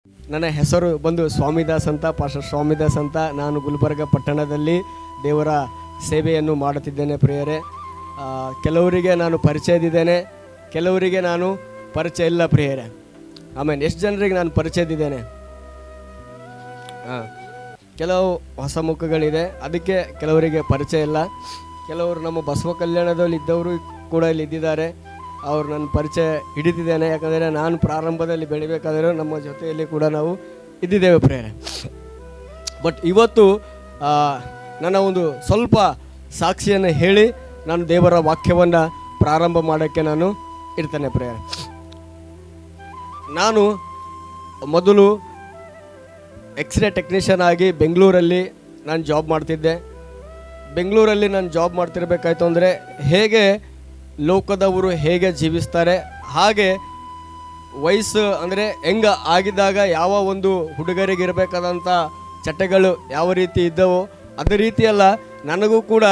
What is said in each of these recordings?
ನನ್ನ ಹೆಸರು ಬಂದು ಸ್ವಾಮಿದಾಸ್ ಅಂತ, ಪಾಸ್ಟರ್ ಸ್ವಾಮಿದಾಸ್ ಅಂತ. ನಾನು ಗುಲ್ಬರ್ಗ ಪಟ್ಟಣದಲ್ಲಿ ದೇವರ ಸೇವೆಯನ್ನು ಮಾಡುತ್ತಿದ್ದೇನೆ ಪ್ರಿಯರೇ. ಕೆಲವರಿಗೆ ನಾನು ಪರಿಚಯದಿದ್ದೇನೆ, ಕೆಲವರಿಗೆ ನಾನು ಪರಿಚಯ ಇಲ್ಲ ಪ್ರಿಯರೇ. ಆಮೇಲೆ ಎಷ್ಟು ಜನರಿಗೆ ನಾನು ಪರಿಚಯದಿದ್ದೇನೆ, ಕೆಲವು ಹೊಸ ಮುಖಗಳಿದೆ, ಅದಕ್ಕೆ ಕೆಲವರಿಗೆ ಪರಿಚಯ ಇಲ್ಲ. ಕೆಲವರು ನಮ್ಮ ಬಸವ ಕಲ್ಯಾಣದಲ್ಲಿ ಇದ್ದವರು ಕೂಡ ಇಲ್ಲಿ ಇದ್ದಿದ್ದಾರೆ, ಅವ್ರು ನನ್ನ ಪರಿಚಯ ಹಿಡಿದಿದ್ದೇನೆ. ಯಾಕಂದರೆ ನಾನು ಪ್ರಾರಂಭದಲ್ಲಿ ಬೆಳಿಬೇಕಾದರೂ ನಮ್ಮ ಜೊತೆಯಲ್ಲಿ ಕೂಡ ನಾವು ಇದ್ದಿದ್ದೇವೆ ಪ್ರೇರೆ. ಬಟ್ ಇವತ್ತು ನನ್ನ ಒಂದು ಸ್ವಲ್ಪ ಸಾಕ್ಷಿಯನ್ನು ಹೇಳಿ ನಾನು ದೇವರ ವಾಕ್ಯವನ್ನು ಪ್ರಾರಂಭ ಮಾಡೋಕ್ಕೆ ನಾನು ಇರ್ತೇನೆ ಪ್ರೇರೆ. ನಾನು ಮೊದಲು ಎಕ್ಸ್ರೇ ಟೆಕ್ನಿಷಿಯನ್ ಆಗಿ ಬೆಂಗಳೂರಲ್ಲಿ ನಾನು ಜಾಬ್ ಮಾಡ್ತಿದ್ದೆ. ಬೆಂಗಳೂರಲ್ಲಿ ನಾನು ಜಾಬ್ ಮಾಡ್ತಿರ್ಬೇಕಾಯ್ತು ಅಂದರೆ ಹೇಗೆ ಲೋಕದವರು ಹೇಗೆ ಜೀವಿಸ್ತಾರೆ, ಹಾಗೆ ವಯಸ್ಸು ಅಂದರೆ ಹೆಂಗ ಆಗಿದ್ದಾಗ ಯಾವ ಒಂದು ಹುಡುಗರಿಗೆ ಇರಬೇಕಾದಂಥ ಚಟಗಳು ಯಾವ ರೀತಿ ಇದ್ದವೋ ಅದೇ ರೀತಿಯಲ್ಲ ನನಗೂ ಕೂಡ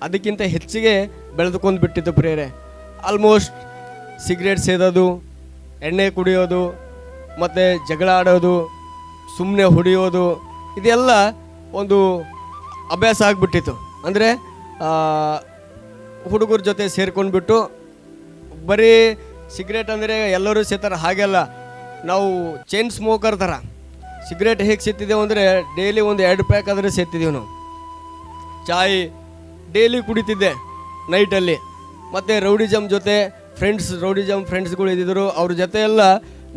ಅದಕ್ಕಿಂತ ಹೆಚ್ಚಿಗೆ ಬೆಳೆದುಕೊಂಡು ಬಿಟ್ಟಿತ್ತು ಪ್ರೇರೆ. ಆಲ್ಮೋಸ್ಟ್ ಸಿಗರೇಟ್ ಸೇದೋದು, ಎಣ್ಣೆ ಕುಡಿಯೋದು, ಮತ್ತು ಜಗಳ ಆಡೋದು, ಸುಮ್ಮನೆ ಹೊಡೆಯೋದು, ಇದೆಲ್ಲ ಒಂದು ಅಭ್ಯಾಸ ಆಗಿಬಿಟ್ಟಿತ್ತು. ಅಂದರೆ ಹುಡುಗರ ಜೊತೆ ಸೇರ್ಕೊಂಡ್ಬಿಟ್ಟು ಬರೀ ಸಿಗರೇಟ್ ಅಂದರೆ ಎಲ್ಲರೂ ಸೇತಾರೆ ಹಾಗೆಲ್ಲ, ನಾವು ಚೈನ್ ಸ್ಮೋಕರ್ ಥರ ಸಿಗರೇಟ್ ಹೇಗೆ ಸೇತಿದ್ದೇವೆ ಅಂದರೆ ಡೈಲಿ ಒಂದು 2 ಪ್ಯಾಕ್ ಆದರೆ ಸೇತಿದ್ದೀವಿ ನಾವು. ಚಾಯ್ ಡೈಲಿ ಕುಡಿತಿದ್ದೆ ನೈಟಲ್ಲಿ. ಮತ್ತು ರೌಡಿಜಮ್ ಜೊತೆ ಫ್ರೆಂಡ್ಸ್ಗಳು ಇದ್ದಿದ್ರು, ಅವ್ರ ಜೊತೆ ಎಲ್ಲ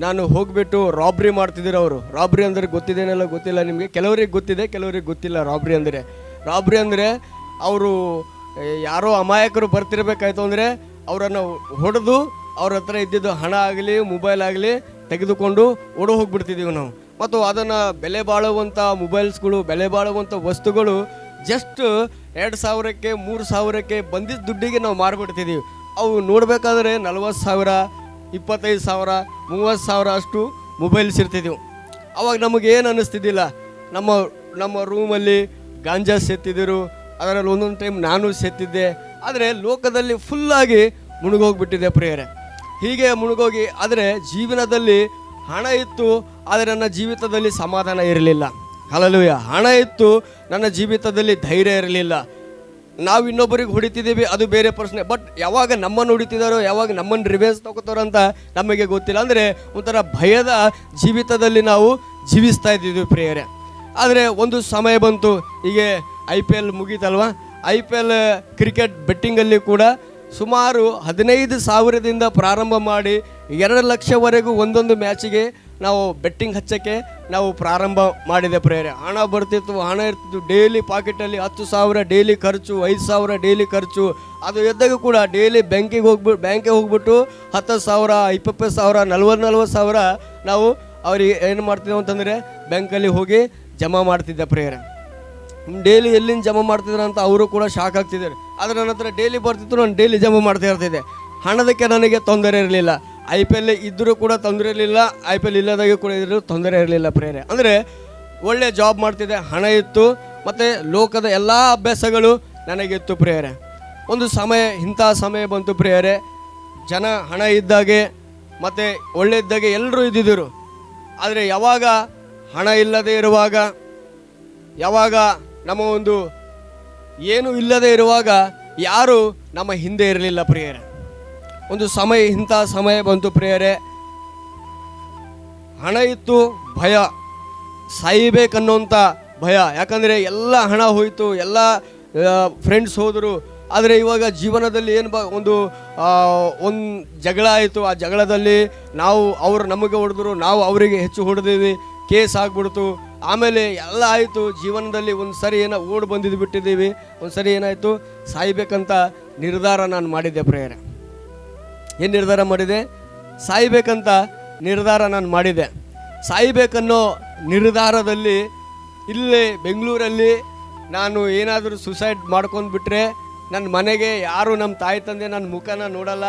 ನಾನು ಹೋಗಿಬಿಟ್ಟು ರಾಬ್ರಿ ಮಾಡ್ತಿದ್ರು. ಅವರು ರಾಬ್ರಿ ಅಂದರೆ ಗೊತ್ತಿದ್ದೇನೆಲ್ಲ ಗೊತ್ತಿಲ್ಲ ನಿಮಗೆ, ಕೆಲವರಿಗೆ ಗೊತ್ತಿದೆ ಕೆಲವರಿಗೆ ಗೊತ್ತಿಲ್ಲ. ರಾಬ್ರಿ ಅಂದರೆ ಅವರು ಯಾರೋ ಅಮಾಯಕರು ಬರ್ತಿರ್ಬೇಕಾಯ್ತು ಅಂದರೆ ಅವರನ್ನು ಹೊಡೆದು ಅವ್ರ ಹತ್ರ ಇದ್ದಿದ್ದು ಹಣ ಆಗಲಿ ಮೊಬೈಲ್ ಆಗಲಿ ತೆಗೆದುಕೊಂಡು ಓಡೋ ಹೋಗಿಬಿಡ್ತಿದ್ದೀವಿ ನಾವು. ಮತ್ತು ಅದನ್ನು ಬೆಲೆ ಬಾಳುವಂಥ ಮೊಬೈಲ್ಸ್ಗಳು, ಬೆಲೆ ಬಾಳುವಂಥ ವಸ್ತುಗಳು ಜಸ್ಟ್ 2,000ಕ್ಕೆ 3,000ಕ್ಕೆ ಬಂದಿದ್ದ ದುಡ್ಡಿಗೆ ನಾವು ಮಾರಿಬಿಡ್ತಿದ್ದೀವಿ. ಅವು ನೋಡಬೇಕಾದ್ರೆ 40,000, 25,000, 30,000 ಅಷ್ಟು ಮೊಬೈಲ್ಸ್ ಇರ್ತಿದ್ದೆವು. ಅವಾಗ ನಮಗೇನು ಅನ್ನಿಸ್ತಿದ್ದಿಲ್ಲ. ನಮ್ಮ ರೂಮಲ್ಲಿ ಗಾಂಜಾ ಸೇತಿದ್ದರು, ಅದರಲ್ಲಿ ಒಂದೊಂದು ಟೈಮ್ ನಾನು ಸೇತಿದ್ದೆ. ಆದರೆ ಲೋಕದಲ್ಲಿ ಫುಲ್ಲಾಗಿ ಮುಳುಗೋಗ್ಬಿಟ್ಟಿದೆ ಪ್ರಿಯರೇ. ಹೀಗೆ ಮುಳುಗೋಗಿ ಆದರೆ ಜೀವನದಲ್ಲಿ ಹಣ ಇತ್ತು, ಆದರೆ ನನ್ನ ಜೀವಿತದಲ್ಲಿ ಸಮಾಧಾನ ಇರಲಿಲ್ಲ. ಹಲ್ಲೆಲೂಯಾ. ಹಣ ಇತ್ತು, ನನ್ನ ಜೀವಿತದಲ್ಲಿ ಧೈರ್ಯ ಇರಲಿಲ್ಲ. ನಾವು ಇನ್ನೊಬ್ಬರಿಗೆ ಹೊಡಿತಿದ್ದೀವಿ ಅದು ಬೇರೆ ಪ್ರಶ್ನೆ, ಬಟ್ ಯಾವಾಗ ನಮ್ಮನ್ನು ಹೊಡಿತಿದ್ದಾರೋ, ಯಾವಾಗ ನಮ್ಮನ್ನು ರಿವೆನ್ಸ್ ತಗೋತಾರೋ ಅಂತ ನಮಗೆ ಗೊತ್ತಿಲ್ಲ. ಅಂದರೆ ಒಂಥರ ಭಯದ ಜೀವಿತದಲ್ಲಿ ನಾವು ಜೀವಿಸ್ತಾ ಇದ್ದೀವಿ ಪ್ರಿಯರೇ. ಆದರೆ ಒಂದು ಸಮಯ ಬಂತು, ಹೀಗೆ IPL ಮುಗೀತಲ್ವ, IPL ಕ್ರಿಕೆಟ್ ಬೆಟ್ಟಿಂಗಲ್ಲಿ ಕೂಡ ಸುಮಾರು 15,000ದಿಂದ ಪ್ರಾರಂಭ ಮಾಡಿ 2 ಲಕ್ಷವರೆಗೂ ಒಂದೊಂದು ಮ್ಯಾಚಿಗೆ ನಾವು ಬೆಟ್ಟಿಂಗ್ ಹಚ್ಚೋಕ್ಕೆ ನಾವು ಪ್ರಾರಂಭ ಮಾಡಿದೆ ಪ್ರೇರೆ. ಹಣ ಬರ್ತಿತ್ತು, ಹಣ ಇರ್ತಿತ್ತು, ಡೈಲಿ ಪಾಕೆಟಲ್ಲಿ 10,000 ಡೈಲಿ ಖರ್ಚು, 5,000 ಡೈಲಿ ಖರ್ಚು. ಅದು ಎದ್ದಾಗ ಕೂಡ ಡೈಲಿ ಬ್ಯಾಂಕಿಗೆ ಹೋಗ್ಬಿಟ್ಟು 10,000, 20,000, 40,000 ನಾವು ಅವ್ರಿಗೆ ಏನು ಮಾಡ್ತಿದ್ದೆವು ಅಂತಂದರೆ ಬ್ಯಾಂಕಲ್ಲಿ ಹೋಗಿ ಜಮಾ ಮಾಡ್ತಿದ್ದೆ ಪ್ರೇರೆ. ಡೈಲಿ ಎಲ್ಲಿಂದ ಜಮಾ ಮಾಡ್ತಿದ್ರು ಅಂತ ಅವರು ಕೂಡ ಶಾಕ್ ಆಗ್ತಿದ್ದಾರೆ. ಆದರೆ ನನ್ನ ಹತ್ರ ಡೈಲಿ ಬರ್ತಿತ್ತು, ನಾನು ಡೈಲಿ ಜಮಾ ಮಾಡ್ತಾ ಇರ್ತಿದ್ದೆ. ಹಣದಕ್ಕೆ ನನಗೆ ತೊಂದರೆ ಇರಲಿಲ್ಲ. IPL ಇದ್ದರೂ ಕೂಡ ತೊಂದರೆ ಇರಲಿಲ್ಲ, IPL ಇಲ್ಲದಾಗೆ ಕೂಡ ಇದ್ರೂ ತೊಂದರೆ ಇರಲಿಲ್ಲ ಪ್ರೇರೆ. ಅಂದರೆ ಒಳ್ಳೆ ಜಾಬ್ ಮಾಡ್ತಿದ್ದೆ, ಹಣ ಇತ್ತು, ಮತ್ತು ಲೋಕದ ಎಲ್ಲ ಅಭ್ಯಾಸಗಳು ನನಗಿತ್ತು ಪ್ರೇರೆ. ಒಂದು ಇಂಥ ಸಮಯ ಬಂತು ಪ್ರೇರೆ, ಜನ ಹಣ ಇದ್ದಾಗೆ ಮತ್ತು ಒಳ್ಳೆ ಇದ್ದಾಗೆ ಎಲ್ಲರೂ ಇದ್ದಿದ್ದರು. ಆದರೆ ಯಾವಾಗ ಹಣ ಇಲ್ಲದೆ ಇರುವಾಗ, ಯಾವಾಗ ನಮ್ಮ ಒಂದು ಏನು ಇಲ್ಲದೆ ಇರುವಾಗ ಯಾರು ನಮ್ಮ ಹಿಂದೆ ಇರಲಿಲ್ಲ ಪ್ರಿಯರೇ. ಒಂದು ಇಂಥ ಸಮಯ ಬಂತು ಪ್ರಿಯರೇ, ಹಣ ಇತ್ತು, ಭಯ, ಸಾಯಬೇಕನ್ನೋಂಥ ಭಯ. ಯಾಕಂದರೆ ಎಲ್ಲ ಹಣ ಹೋಯಿತು, ಎಲ್ಲ ಫ್ರೆಂಡ್ಸ್ ಹೋದರು. ಆದರೆ ಇವಾಗ ಜೀವನದಲ್ಲಿ ಏನು ಒಂದು ಜಗಳ ಆಯಿತು. ಆ ಜಗಳದಲ್ಲಿ ಅವರು ನಮಗೆ ಹೊಡೆದ್ರು, ನಾವು ಅವರಿಗೆ ಹೆಚ್ಚು ಹೊಡೆದಿವಿ, ಕೇಸ್ ಆಗಿಬಿಡ್ತು. ಆಮೇಲೆ ಎಲ್ಲ ಆಯಿತು. ಜೀವನದಲ್ಲಿ ಒಂದು ಸರಿ ಓಡಿ ಬಿಟ್ಟಿದ್ದೀವಿ. ಒಂದು ಸರಿ ಏನಾಯಿತು, ಸಾಯ್ಬೇಕಂತ ನಿರ್ಧಾರ ನಾನು ಮಾಡಿದ್ದೆ ಪ್ರೇಯರ್. ಏನು ನಿರ್ಧಾರ ಮಾಡಿದೆ? ಸಾಯ್ಬೇಕಂತ ನಿರ್ಧಾರ ನಾನು ಮಾಡಿದೆ. ಸಾಯ್ಬೇಕನ್ನೋ ನಿರ್ಧಾರದಲ್ಲಿ ಇಲ್ಲೇ ಬೆಂಗಳೂರಲ್ಲಿ ನಾನು ಏನಾದರೂ ಸುಸೈಡ್ ಮಾಡ್ಕೊಂಡ್ಬಿಟ್ರೆ ನನ್ನ ಮನೆಗೆ ಯಾರು, ನಮ್ಮ ತಾಯಿ ತಂದೆ ನನ್ನ ಮುಖನ ನೋಡಲ್ಲ.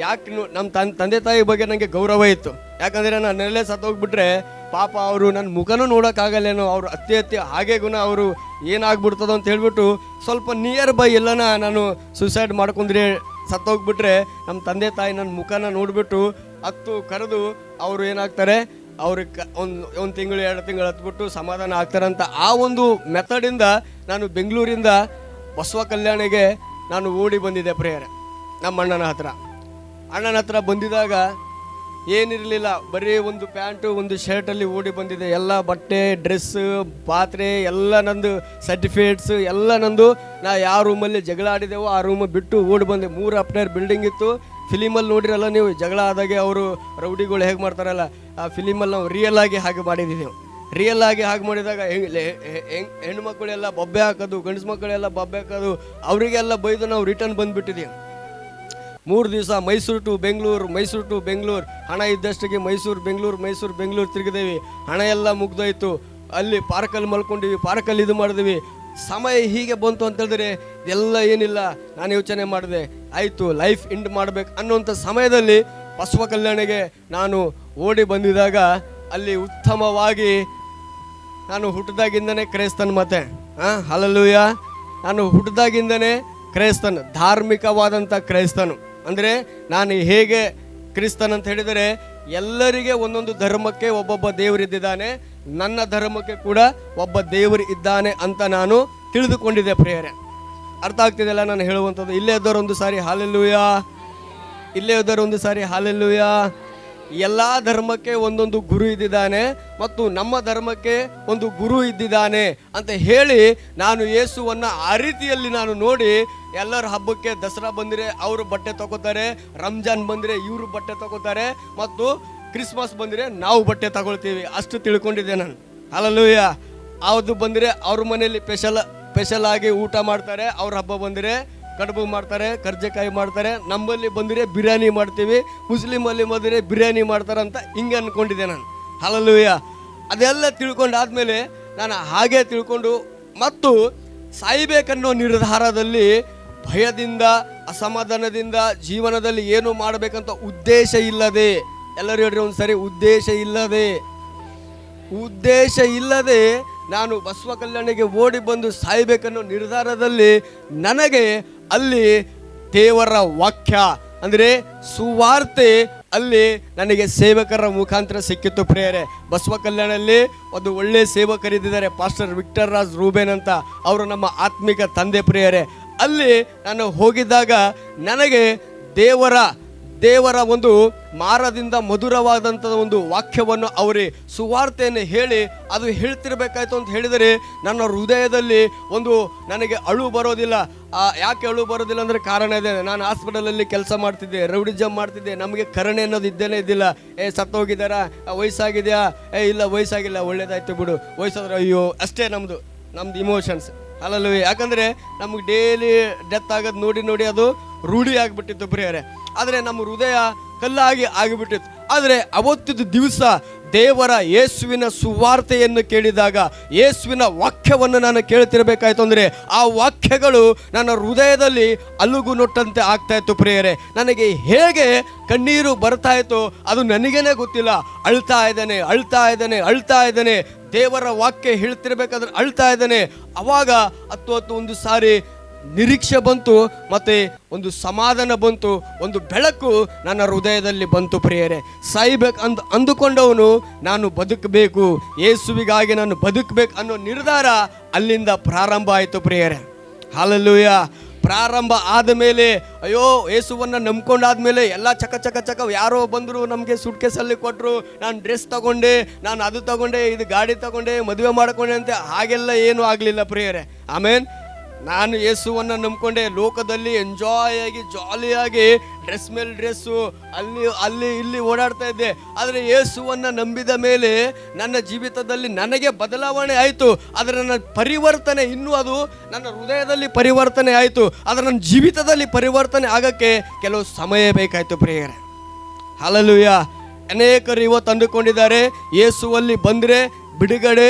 ಯಾಕೆ ನಮ್ಮ ತಂದೆ ತಾಯಿ ಬಗ್ಗೆ ನನಗೆ ಗೌರವ ಇತ್ತು. ಯಾಕಂದರೆ ನನ್ನೆಲ್ಲೇ ಸತ್ತೋಗ್ಬಿಟ್ರೆ ಪಾಪ ಅವರು ನನ್ನ ಮುಖನೂ ನೋಡೋಕ್ಕಾಗಲ್ಲೇನೋ, ಅವರು ಅತ್ತಿ ಹಾಗೆ ಗುಣ ಅವರು ಏನಾಗ್ಬಿಡ್ತದೋ ಅಂತ ಹೇಳ್ಬಿಟ್ಟು ಸ್ವಲ್ಪ ನಿಯರ್ ಬೈ ಎಲ್ಲನ ನಾನು ಸುಸೈಡ್ ಮಾಡ್ಕೊಂಡ್ರೆ ಸತ್ತೋಗ್ಬಿಟ್ರೆ ನಮ್ಮ ತಂದೆ ತಾಯಿ ನನ್ನ ಮುಖನ ನೋಡಿಬಿಟ್ಟು ಕರೆದು ಅವರು ಏನಾಗ್ತಾರೆ, ಅವ್ರಿಗೆ ಒಂದು ತಿಂಗಳು 2 ತಿಂಗಳು ಹತ್ಬಿಟ್ಟು ಸಮಾಧಾನ ಆಗ್ತಾರಂತ ಆ ಒಂದು ಮೆಥಡಿಂದ ನಾನು ಬೆಂಗಳೂರಿಂದ ಬಸವ ಕಲ್ಯಾಣಿಗೆ ನಾನು ಓಡಿ ಬಂದಿದ್ದೆ ಪ್ರೇಯರ್. ನಮ್ಮ ಅಣ್ಣನ ಹತ್ರ ಬಂದಿದಾಗ ಏನಿರಲಿಲ್ಲ, ಬರೀ ಒಂದು ಪ್ಯಾಂಟು ಒಂದು ಶರ್ಟಲ್ಲಿ ಓಡಿ ಬಂದಿದೆ. ಎಲ್ಲ ಬಟ್ಟೆ, ಡ್ರೆಸ್, ಪಾತ್ರೆ ಎಲ್ಲ ನಂದು, ಸರ್ಟಿಫಿಕೇಟ್ಸ್ ಎಲ್ಲ ನಂದು. ನಾ ಯಾವ ರೂಮಲ್ಲಿ ಜಗಳ ಆಡಿದೆವೋ ಆ ರೂಮ್ ಬಿಟ್ಟು ಓಡಿ ಬಂದೆ. 3 ಅಪ್ಟೇರ್ ಬಿಲ್ಡಿಂಗ್ ಇತ್ತು. ಫಿಲಿಮಲ್ಲಿ ನೋಡಿರಲ್ಲ ನೀವು, ಜಗಳ ಆದಾಗೆ ಅವರು ರೌಡಿಗಳು ಹೇಗೆ ಮಾಡ್ತಾರಲ್ಲ, ಆ ಫಿಲಿಮಲ್ಲಿ ನಾವು ರಿಯಲ್ ಆಗಿ ಹಾಗೆ ಮಾಡಿದ್ದೀವಿ. ರಿಯಲ್ ಆಗಿ ಹಾಗೆ ಮಾಡಿದಾಗ ಹೆಣ್ಣು ಮಕ್ಕಳೆಲ್ಲ ಬೊಬ್ಬೆ ಹಾಕೋದು, ಗಂಡಸು ಮಕ್ಕಳೆಲ್ಲ ಬೊಬ್ಬೆ ಹಾಕೋದು, ಅವರಿಗೆಲ್ಲ ಬೈದು ನಾವು ರಿಟರ್ನ್ ಬಂದುಬಿಟ್ಟಿದ್ದೀವಿ. 3 ದಿವಸ ಮೈಸೂರು ಟು ಬೆಂಗಳೂರು, ಹಣ ಇದ್ದಷ್ಟಿಗೆ ಮೈಸೂರು ಬೆಂಗಳೂರು ತಿರುಗಿದೇವಿ. ಹಣ ಎಲ್ಲ ಮುಗ್ದೋಯ್ತು. ಅಲ್ಲಿ ಪಾರ್ಕಲ್ಲಿ ಮಲ್ಕೊಂಡಿವಿ, ಪಾರ್ಕಲ್ಲಿ ಇದು ಮಾಡಿದ್ವಿ. ಸಮಯ ಹೀಗೆ ಬಂತು ಅಂತ ಹೇಳಿದ್ರೆ ಎಲ್ಲ ಏನಿಲ್ಲ, ನಾನು ಯೋಚನೆ ಮಾಡಿದೆ, ಆಯಿತು ಲೈಫ್ ಎಂಡ್ ಮಾಡಬೇಕು ಅನ್ನೋಂಥ ಸಮಯದಲ್ಲಿ ಬಸವ ಕಲ್ಯಾಣಿಗೆ ನಾನು ಓಡಿ ಬಂದಿದಾಗ ಅಲ್ಲಿ ಉತ್ತಮವಾಗಿ ನಾನು ಹುಟ್ಟಿದಾಗಿಂದನೇ ಕ್ರೈಸ್ತನ್. ಮತ್ತೆ ಹಲ್ಲೆಲೂಯಾ, ನಾನು ಹುಟ್ಟಿದಾಗಿಂದನೇ ಕ್ರೈಸ್ತನ್, ಧಾರ್ಮಿಕವಾದಂಥ ಕ್ರೈಸ್ತನು. ಅಂದರೆ ನಾನು ಹೇಗೆ ಕ್ರಿಸ್ತನ್ ಅಂತ ಹೇಳಿದರೆ, ಎಲ್ಲರಿಗೆ ಒಂದೊಂದು ಧರ್ಮಕ್ಕೆ ಒಬ್ಬೊಬ್ಬ ದೇವರಿದ್ದಾನೆ, ನನ್ನ ಧರ್ಮಕ್ಕೆ ಕೂಡ ಒಬ್ಬ ದೇವರು ಇದ್ದಾನೆ ಅಂತ ನಾನು ತಿಳಿದುಕೊಂಡಿದ್ದೆ ಪ್ರಿಯರೇ. ಅರ್ಥ ಆಗ್ತಿದೆಯಲ್ಲ ನಾನು ಹೇಳುವಂಥದ್ದು? ಇಲ್ಲೇ ಇದ್ದವರೊಂದು ಸಾರಿ ಹಲ್ಲೆಲೂಯಾ, ಇಲ್ಲೇ ಇದ್ದವರೊಂದು ಸಾರಿ ಹಲ್ಲೆಲೂಯಾ. ಎಲ್ಲ ಧರ್ಮಕ್ಕೆ ಒಂದೊಂದು ಗುರು ಇದ್ದಿದ್ದಾನೆ ಮತ್ತು ನಮ್ಮ ಧರ್ಮಕ್ಕೆ ಒಂದು ಗುರು ಇದ್ದಿದ್ದಾನೆ ಅಂತ ಹೇಳಿ ನಾನು ಯೇಸುವನ್ನು ಆ ರೀತಿಯಲ್ಲಿ ನಾನು ನೋಡಿ, ಎಲ್ಲರ ಹಬ್ಬಕ್ಕೆ ದಸರಾ ಬಂದರೆ ಅವರು ಬಟ್ಟೆ ತಗೋತಾರೆ, ರಂಜಾನ್ ಬಂದರೆ ಇವರು ಬಟ್ಟೆ ತಗೋತಾರೆ, ಮತ್ತು ಕ್ರಿಸ್ಮಸ್ ಬಂದರೆ ನಾವು ಬಟ್ಟೆ ತಗೊಳ್ತೀವಿ, ಅಷ್ಟು ತಿಳ್ಕೊಂಡಿದ್ದೆ ನಾನು. ಹಲ್ಲೆಲೂಯಾ. ಅದು ಬಂದರೆ ಅವ್ರ ಮನೆಯಲ್ಲಿ ಸ್ಪೆಷಲ್ ಆಗಿ ಊಟ ಮಾಡ್ತಾರೆ, ಅವ್ರ ಹಬ್ಬ ಬಂದರೆ ಕಡುಬು ಮಾಡ್ತಾರೆ, ಕರ್ಜೆಕಾಯಿ ಮಾಡ್ತಾರೆ, ನಮ್ಮಲ್ಲಿ ಬಂದರೆ ಬಿರಿಯಾನಿ ಮಾಡ್ತೀವಿ, ಮುಸ್ಲಿಮಲ್ಲಿ ಬಂದರೆ ಬಿರಿಯಾನಿ ಮಾಡ್ತಾರಂತ ಹಿಂಗೆ ಅಂದ್ಕೊಂಡಿದ್ದೆ ನಾನು. ಹಲ್ಲೆಲೂಯಾ. ಅದೆಲ್ಲ ತಿಳ್ಕೊಂಡಾದ್ಮೇಲೆ ನಾನು ಹಾಗೆ ತಿಳ್ಕೊಂಡು ಮತ್ತು ಸಾಯ್ಬೇಕನ್ನೋ ನಿರ್ಧಾರದಲ್ಲಿ ಭಯದಿಂದ, ಅಸಮಾಧಾನದಿಂದ, ಜೀವನದಲ್ಲಿ ಏನು ಮಾಡಬೇಕಂತ ಉದ್ದೇಶ ಇಲ್ಲದೆ, ಎಲ್ಲರೂ ಹೇಳ್ರಿ ಒಂದು ಸರಿ, ಉದ್ದೇಶ ಇಲ್ಲದೆ ನಾನು ಬಸವ ಕಲ್ಯಾಣಿಗೆ ಓಡಿ ಬಂದು ಸಾಯ್ಬೇಕನ್ನೋ ನಿರ್ಧಾರದಲ್ಲಿ ನನಗೆ ಅಲ್ಲಿ ದೇವರ ವಾಕ್ಯ ಅಂದರೆ ಸುವಾರ್ತೆ ಅಲ್ಲಿ ನನಗೆ ಸೇವಕರ ಮುಖಾಂತರ ಸಿಕ್ಕಿತ್ತು ಪ್ರಿಯರೇ. ಬಸವ ಕಲ್ಯಾಣಲ್ಲಿ ಒಂದು ಒಳ್ಳೆಯ ಸೇವಕರಿದ್ದಾರೆ, ಪಾಸ್ಟರ್ ವಿಕ್ಟರ್ ರಾಜ್ ರೂಬೇನ್ ಅಂತ, ಅವರು ನಮ್ಮ ಆತ್ಮಿಕ ತಂದೆ ಪ್ರಿಯರೇ. ಅಲ್ಲಿ ನಾನು ಹೋಗಿದ್ದಾಗ ನನಗೆ ದೇವರ ಒಂದು ಮಾರದಿಂದ ಮಧುರವಾದಂಥ ಒಂದು ವಾಕ್ಯವನ್ನು ಅವರೇ ಸುವಾರ್ತೆಯನ್ನು ಹೇಳಿ ಅದು ಹೇಳ್ತಿರ್ಬೇಕಾಯ್ತು ಅಂತ ಹೇಳಿದರೆ ನನ್ನ ಹೃದಯದಲ್ಲಿ ಒಂದು ನನಗೆ ಅಳು ಬರೋದಿಲ್ಲ. ಯಾಕೆ ಅಳು ಬರೋದಿಲ್ಲ ಅಂದರೆ ಕಾರಣ ಇದೆ. ನಾನು ಹಾಸ್ಪಿಟಲಲ್ಲಿ ಕೆಲಸ ಮಾಡ್ತಿದ್ದೆ, ರೌಡಿಜಮ್ ಮಾಡ್ತಿದ್ದೆ, ನಮಗೆ ಕರುಣೆ ಅನ್ನೋದು ಇದ್ದೇನೆ ಇದ್ದಿಲ್ಲ. ಸತ್ತೋಗಿದ್ದಾರಾ, ವಯಸ್ಸಾಗಿದೆಯಾ, ಇಲ್ಲ ವಯಸ್ಸಾಗಿಲ್ಲ, ಒಳ್ಳೇದಾಯ್ತು ಬಿಡು, ವಯಸ್ಸಾದ್ರೆ ಅಯ್ಯೋ, ಅಷ್ಟೇ ನಮ್ಮದು ಇಮೋಷನ್ಸ್. ಅಲ್ಲಲ್ವ, ಯಾಕಂದರೆ ನಮಗೆ ಡೈಲಿ ಡೆತ್ ಆಗೋದು ನೋಡಿ ಅದು ರೂಢಿ ಆಗಿಬಿಟ್ಟಿತ್ತು ಪ್ರಿಯರೇ. ಆದರೆ ನಮ್ಮ ಹೃದಯ ಕಲ್ಲಾಗಿ ಆಗಿಬಿಟ್ಟಿತ್ತು. ಆದರೆ ಅವತ್ತಿನ ದಿವಸ ದೇವರ ಯೇಸುವಿನ ಸುವಾರ್ತೆಯನ್ನು ಕೇಳಿದಾಗ, ಯೇಸುವಿನ ವಾಕ್ಯವನ್ನು ನಾನು ಕೇಳ್ತಿರ್ಬೇಕಾಯ್ತು ಅಂದರೆ ಆ ವಾಕ್ಯಗಳು ನನ್ನ ಹೃದಯದಲ್ಲಿ ಅಲುಗು ನೊಟ್ಟಂತೆ ಆಗ್ತಾಯಿತ್ತು ಪ್ರಿಯರೇ. ನನಗೆ ಹೇಗೆ ಕಣ್ಣೀರು ಬರ್ತಾ ಇತ್ತು ಅದು ನನಗೇನೆ ಗೊತ್ತಿಲ್ಲ. ಅಳ್ತಾ ಇದ್ದಾನೆ, ದೇವರ ವಾಕ್ಯ ಹೇಳ್ತಿರ್ಬೇಕಾದ್ರೆ ಅಳ್ತಾ ಇದ್ದಾನೆ. ಅವಾಗ ಒಂದು ಸಾರಿ ನಿರೀಕ್ಷೆ ಬಂತು, ಮತ್ತು ಒಂದು ಸಮಾಧಾನ ಬಂತು, ಒಂದು ಬೆಳಕು ನನ್ನ ಹೃದಯದಲ್ಲಿ ಬಂತು ಪ್ರಿಯರೇ. ಸಾಯ್ಬೇಕು ಅಂದುಕೊಂಡವನು ನಾನು ಬದುಕಬೇಕು, ಯೇಸುವಿಗಾಗಿ ನಾನು ಬದುಕಬೇಕು ಅನ್ನೋ ನಿರ್ಧಾರ ಅಲ್ಲಿಂದ ಪ್ರಾರಂಭ ಆಯಿತು ಪ್ರಿಯರೇ. ಹಲ್ಲೆಲೂಯಾ. ಪ್ರಾರಂಭ ಆದ ಮೇಲೆ, ಅಯ್ಯೋ ಯೇಸುವನ್ನು ನಂಬ್ಕೊಂಡಾದ್ಮೇಲೆ ಎಲ್ಲ ಚಕ ಯಾರೋ ಬಂದರು, ನಮಗೆ ಸುಟ್ಕೇಸಲ್ಲಿ ಕೊಟ್ಟರು, ನಾನು ಡ್ರೆಸ್ ತಗೊಂಡೆ, ನಾನು ಅದು ತಗೊಂಡೆ, ಇದು ಗಾಡಿ ತಗೊಂಡೆ, ಮದುವೆ ಮಾಡ್ಕೊಂಡೆ ಅಂತ ಹಾಗೆಲ್ಲ ಏನೂ ಆಗಲಿಲ್ಲ ಪ್ರಿಯರೇ. ಆಮೇನ್. ನಾನು ಯೇಸುವನ್ನು ನಂಬ್ಕೊಂಡೆ, ಲೋಕದಲ್ಲಿ ಎಂಜಾಯ್ ಆಗಿ ಜಾಲಿಯಾಗಿ ಡ್ರೆಸ್ ಮೇಲೆ ಡ್ರೆಸ್ಸು ಅಲ್ಲಿ ಇಲ್ಲಿ ಓಡಾಡ್ತಾ ಇದ್ದೆ. ಆದರೆ ಯೇಸುವನ್ನು ನಂಬಿದ ಮೇಲೆ ನನ್ನ ಜೀವಿತದಲ್ಲಿ ನನಗೆ ಬದಲಾವಣೆ ಆಯಿತು. ಆದರೆ ನನ್ನ ಪರಿವರ್ತನೆ ಇನ್ನೂ ಅದು ನನ್ನ ಹೃದಯದಲ್ಲಿ ಪರಿವರ್ತನೆ ಆಯಿತು. ಆದರೆ ನನ್ನ ಜೀವಿತದಲ್ಲಿ ಪರಿವರ್ತನೆ ಆಗೋಕ್ಕೆ ಕೆಲವು ಸಮಯ ಬೇಕಾಯಿತು ಪ್ರಿಯರೇ. ಹಲ್ಲೆಲೂಯಾ. ಅನೇಕರು ಇವತ್ತು ಅಂದುಕೊಂಡಿದ್ದಾರೆ ಯೇಸುವಲ್ಲಿ ಬಂದರೆ ಬಿಡುಗಡೆ,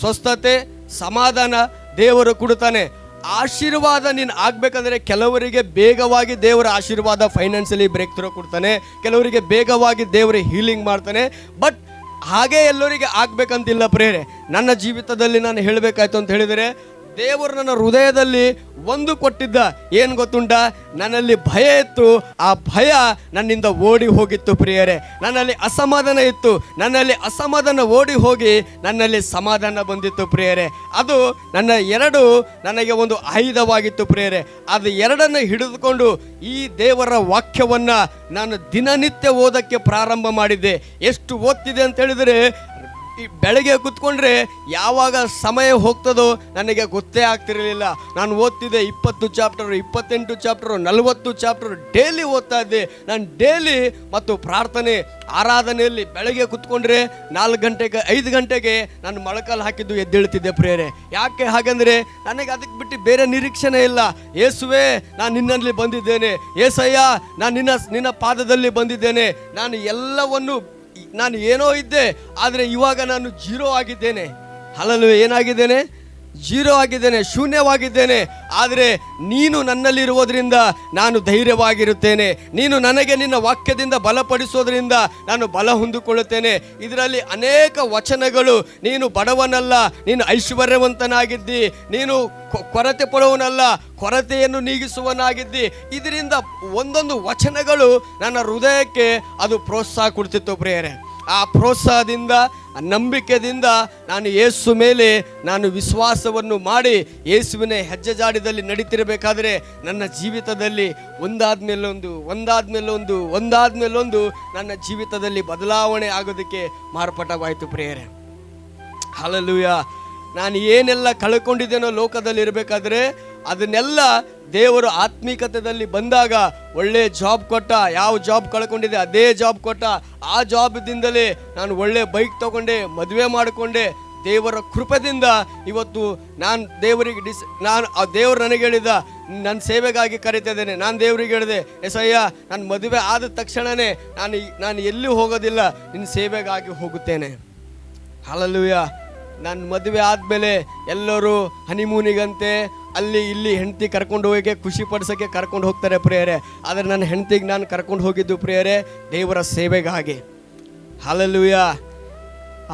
ಸ್ವಸ್ಥತೆ, ಸಮಾಧಾನ ದೇವರು ಕೊಡ್ತಾನೆ. ಆಶೀರ್ವಾದ ನೀನು ಆಗಬೇಕಂದ್ರೆ ಕೆಲವರಿಗೆ ಬೇಗವಾಗಿ ದೇವರ ಆಶೀರ್ವಾದ ಫೈನಾನ್ಷಿಯಲಿ ಬ್ರೇಕ್ ಥ್ರೂ ಕೊಡ್ತಾನೆ, ಕೆಲವರಿಗೆ ಬೇಗವಾಗಿ ದೇವರ ಹೀಲಿಂಗ್ ಮಾಡ್ತಾನೆ. ಬಟ್ ಹಾಗೆ ಎಲ್ಲರಿಗೆ ಆಗಬೇಕಂತಿಲ್ಲ ಪ್ರೇರೆ. ನನ್ನ ಜೀವಿತದಲ್ಲಿ ನಾನು ಹೇಳಬೇಕಾಯ್ತು ಅಂತ ಹೇಳಿದರೆ, ದೇವರು ನನ್ನ ಹೃದಯದಲ್ಲಿ ಒಂದು ಕೊಟ್ಟಿದ್ದ ಏನು ಗೊತ್ತುಂಟ, ನನ್ನಲ್ಲಿ ಭಯ ಇತ್ತು, ಆ ಭಯ ನನ್ನಿಂದ ಓಡಿ ಹೋಗಿತ್ತು ಪ್ರಿಯರೇ. ನನ್ನಲ್ಲಿ ಅಸಮಾಧಾನ ಇತ್ತು, ನನ್ನಲ್ಲಿ ಅಸಮಾಧಾನ ಓಡಿ ಹೋಗಿ ನನ್ನಲ್ಲಿ ಸಮಾಧಾನ ಬಂದಿತ್ತು ಪ್ರಿಯರೇ. ಅದು ನನಗೆ ಒಂದು ಆಯುಧವಾಗಿತ್ತು ಪ್ರಿಯರೇ. ಅದು ಎರಡನ್ನು ಹಿಡಿದುಕೊಂಡು ಈ ದೇವರ ವಾಕ್ಯವನ್ನು ನಾನು ದಿನನಿತ್ಯ ಓದಕ್ಕೆ ಪ್ರಾರಂಭ ಮಾಡಿದ್ದೆ. ಎಷ್ಟು ಓದ್ತಿದೆ ಅಂತ ಹೇಳಿದರೆ, ಬೆಳಗ್ಗೆ ಕೂತ್ಕೊಂಡ್ರೆ ಯಾವಾಗ ಸಮಯ ಹೋಗ್ತದೋ ನನಗೆ ಗೊತ್ತೇ ಆಗ್ತಿರಲಿಲ್ಲ. ನಾನು ಓದ್ತಿದ್ದೆ 20 ಚಾಪ್ಟರು, 28 ಚಾಪ್ಟರು, 40 ಚಾಪ್ಟರು ಡೈಲಿ ಓದ್ತಾ ಇದ್ದೆ. ನಾನು ಡೈಲಿ ಮತ್ತು ಪ್ರಾರ್ಥನೆ ಆರಾಧನೆಯಲ್ಲಿ ಬೆಳಗ್ಗೆ ಕೂತ್ಕೊಂಡ್ರೆ 4 ಗಂಟೆಗೆ 5 ಗಂಟೆಗೆ ನಾನು ಮೊಳಕಾಲು ಹಾಕಿದ್ದು ಎದ್ದೇಳ್ತಿದ್ದೆ ಪ್ರೇರೆ. ಯಾಕೆ ಹಾಗಂದರೆ ನನಗೆ ಅದಕ್ಕೆ ಬಿಟ್ಟು ಬೇರೆ ನಿರೀಕ್ಷಣೆ ಇಲ್ಲ. ಯೇಸುವೆ, ನಾನು ನಿನ್ನಲ್ಲಿ ಬಂದಿದ್ದೇನೆ. ಏಸಯ್ಯ, ನಾನು ನಿನ್ನ ಪಾದದಲ್ಲಿ ಬಂದಿದ್ದೇನೆ. ನಾನು ಏನೋ ಇದ್ದೆ, ಆದರೆ ಇವಾಗ ನಾನು ಜೀರೋ ಆಗಿದ್ದೇನೆ. ಹಲ್ಲೆಲೂಯಾ. ಏನಾಗಿದ್ದೇನೆ? ಜೀರೋ ಆಗಿದ್ದೇನೆ, ಶೂನ್ಯವಾಗಿದ್ದೇನೆ. ಆದರೆ ನೀನು ನನ್ನಲ್ಲಿರುವುದರಿಂದ ನಾನು ಧೈರ್ಯವಾಗಿರುತ್ತೇನೆ. ನೀನು ನನಗೆ ನಿನ್ನ ವಾಕ್ಯದಿಂದ ಬಲಪಡಿಸೋದ್ರಿಂದ ನಾನು ಬಲ ಹೊಂದಿಕೊಳ್ಳುತ್ತೇನೆ. ಇದರಲ್ಲಿ ಅನೇಕ ವಚನಗಳು, ನೀನು ಬಡವನಲ್ಲ, ನೀನು ಐಶ್ವರ್ಯವಂತನಾಗಿದ್ದಿ, ನೀನು ಕೊರತೆ ಪಡುವನಲ್ಲ, ಕೊರತೆಯನ್ನು ನೀಗಿಸುವನಾಗಿದ್ದಿ. ಇದರಿಂದ ಒಂದೊಂದು ವಚನಗಳು ನನ್ನ ಹೃದಯಕ್ಕೆ ಅದು ಪ್ರೋತ್ಸಾಹ ಕೊಡ್ತಿತ್ತು ಪ್ರಿಯರೇ. ಆ ಪ್ರೋತ್ಸಾಹದಿಂದ, ನಂಬಿಕೆಯಿಂದ ನಾನು ಯೇಸು ಮೇಲೆ ನಾನು ವಿಶ್ವಾಸವನ್ನು ಮಾಡಿ ಯೇಸುವಿನ ಹೆಜ್ಜೆ ಜಾಡಿದಲ್ಲಿ ನಡೀತಿರಬೇಕಾದ್ರೆ ನನ್ನ ಜೀವಿತದಲ್ಲಿ ಒಂದಾದ್ಮೇಲೊಂದು ನನ್ನ ಜೀವಿತದಲ್ಲಿ ಬದಲಾವಣೆ ಆಗೋದಕ್ಕೆ ಮಾರ್ಪಾಟವಾಯಿತು ಪ್ರಿಯರೇ. ಹಲ್ಲೆಲೂಯಾ. ನಾನು ಏನೆಲ್ಲ ಕಳ್ಕೊಂಡಿದ್ದೇನೋ ಲೋಕದಲ್ಲಿ ಇರಬೇಕಾದ್ರೆ ಅದನ್ನೆಲ್ಲ ದೇವರು ಆತ್ಮೀಕತೆಯಲ್ಲಿ ಬಂದಾಗ ಒಳ್ಳೆ ಜಾಬ್ ಕೊಟ್ಟ. ಯಾವ ಜಾಬ್ ಕಳ್ಕೊಂಡಿದ್ದೆ ಅದೇ ಜಾಬ್ ಕೊಟ್ಟ. ಆ ಜಾಬ್ದಿಂದಲೇ ನಾನು ಒಳ್ಳೆ ಬೈಕ್ ತಗೊಂಡೆ, ಮದುವೆ ಮಾಡಿಕೊಂಡೆ. ದೇವರ ಕೃಪೆಯಿಂದ ಇವತ್ತು ನಾನು ದೇವರು ನನಗೆ ಹೇಳಿದ, ನನ್ನ ಸೇವೆಗಾಗಿ ಕರೀತಾ ಇದ್ದೇನೆ. ನಾನು ದೇವರಿಗೆ ಹೇಳಿದೆ, ಎಸಯ್ಯ, ನನ್ನ ಮದುವೆ ಆದ ತಕ್ಷಣವೇ ನಾನು ಎಲ್ಲಿ ಹೋಗೋದಿಲ್ಲ, ನಿನ್ನ ಸೇವೆಗಾಗಿ ಹೋಗುತ್ತೇನೆ. ಹಲ್ಲೆಲೂಯಾ. ನನ್ನ ಮದುವೆ ಆದಮೇಲೆ ಎಲ್ಲರೂ ಹನಿಮೂನಿಗಂತೆ ಅಲ್ಲಿ ಇಲ್ಲಿ ಹೆಂಡತಿ ಕರ್ಕೊಂಡು ಹೋಗಿ ಖುಷಿ ಪಡಿಸೋಕ್ಕೆ ಕರ್ಕೊಂಡು ಹೋಗ್ತಾರೆ ಪ್ರಿಯರೇ. ಆದರೆ ನನ್ನ ಹೆಂಡತಿಗೆ ನಾನು ಕರ್ಕೊಂಡು ಹೋಗಿದ್ದು ಪ್ರಿಯರೇ ದೇವರ ಸೇವೆಗಾಗಿ. Hallelujah,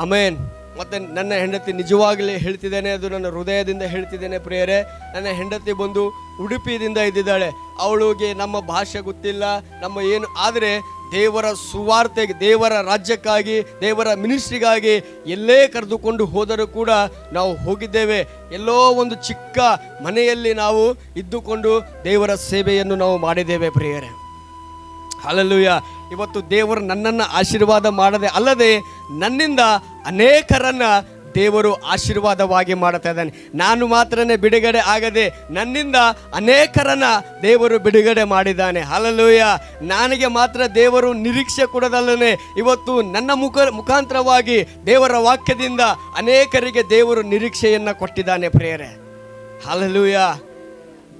amen. ಮತ್ತು ನನ್ನ ಹೆಂಡತಿ ನಿಜವಾಗಲೇ ಹೇಳ್ತಿದ್ದೇನೆ, ಅದು ನನ್ನ ಹೃದಯದಿಂದ ಹೇಳ್ತಿದ್ದೇನೆ ಪ್ರಿಯರೇ. ನನ್ನ ಹೆಂಡತಿ ಬಂದು ಉಡುಪಿಯಿಂದ ಇದ್ದಿದ್ದಾಳೆ. ಅವಳಿಗೆ ನಮ್ಮ ಭಾಷೆ ಗೊತ್ತಿಲ್ಲ, ನಮ್ಮ ಏನು, ಆದರೆ ದೇವರ ಸುವಾರ್ತೆಗೆ, ದೇವರ ರಾಜ್ಯಕ್ಕಾಗಿ, ದೇವರ ಮಿನಿಸ್ಟ್ರಿಗಾಗಿ ಎಲ್ಲೇ ಕರೆದುಕೊಂಡು ಹೋದರೂ ಕೂಡ ನಾವು ಹೋಗಿದ್ದೇವೆ. ಎಲ್ಲೋ ಒಂದು ಚಿಕ್ಕ ಮನೆಯಲ್ಲಿ ನಾವು ಇದ್ದುಕೊಂಡು ದೇವರ ಸೇವೆಯನ್ನು ನಾವು ಮಾಡಿದ್ದೇವೆ ಪ್ರಿಯರೇ. ಹಲ್ಲೆಲೂಯಾ. ಇವತ್ತು ದೇವರು ನನ್ನನ್ನು ಆಶೀರ್ವಾದ ಮಾಡದೆ ಅಲ್ಲದೆ ನನ್ನಿಂದ ಅನೇಕರನ್ನು ದೇವರು ಆಶೀರ್ವಾದವಾಗಿ ಮಾಡುತ್ತಾ ಇದ್ದಾನೆ. ನಾನು ಮಾತ್ರನೇ ಬಿಡುಗಡೆ ಆಗದೆ ನನ್ನಿಂದ ಅನೇಕರನ್ನು ದೇವರು ಬಿಡುಗಡೆ ಮಾಡಿದ್ದಾನೆ. ಹಲ್ಲೆಲೂಯಾ. ನನಗೆ ಮಾತ್ರ ದೇವರು ನಿರೀಕ್ಷೆ ಕೊಡೋದಲ್ಲದೆ ಇವತ್ತು ನನ್ನ ಮುಖಾಂತರವಾಗಿ ದೇವರ ವಾಕ್ಯದಿಂದ ಅನೇಕರಿಗೆ ದೇವರು ನಿರೀಕ್ಷೆಯನ್ನು ಕೊಟ್ಟಿದ್ದಾನೆ ಪ್ರಿಯರೇ. ಹಲ್ಲೆಲೂಯಾ.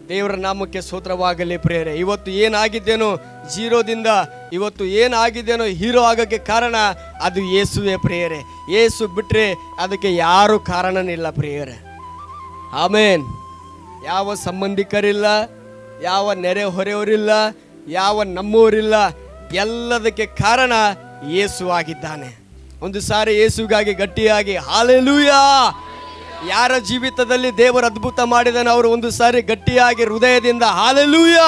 ದೇವರ ನಾಮಕ್ಕೆ ಸ್ತೋತ್ರವಾಗಲಿ ಪ್ರಿಯರೇ. ಇವತ್ತು ಏನಾಗಿದ್ದೇನೋ ಜೀರೋದಿಂದ ಇವತ್ತು ಏನಾಗಿದ್ದೇನೋ ಹೀರೋ ಆಗೋಕ್ಕೆ ಕಾರಣ ಅದು ಯೇಸುವೇ ಪ್ರಿಯರೇ. ಯೇಸು ಬಿಟ್ಟರೆ ಅದಕ್ಕೆ ಯಾರೂ ಕಾರಣನಿಲ್ಲ ಪ್ರಿಯರೇ. ಆಮೇನ್. ಯಾವ ಸಂಬಂಧಿಕರಿಲ್ಲ, ಯಾವ ನೆರೆ ಹೊರೆಯವರಿಲ್ಲ, ಯಾವ ನಮ್ಮವರಿಲ್ಲ. ಎಲ್ಲದಕ್ಕೆ ಕಾರಣ ಯೇಸು ಆಗಿದ್ದಾನೆ. ಒಂದು ಸಾರಿ ಯೇಸುಗಾಗಿ ಗಟ್ಟಿಯಾಗಿ ಹಲ್ಲೆಲೂಯಾ. ಯಾರ ಜೀವಿತದಲ್ಲಿ ದೇವರು ಅದ್ಭುತ ಮಾಡಿದಾನೆ ಅವರು ಒಂದು ಸಾರಿ ಗಟ್ಟಿಯಾಗಿ ಹೃದಯದಿಂದ ಹಲ್ಲೆಲೂಯಾ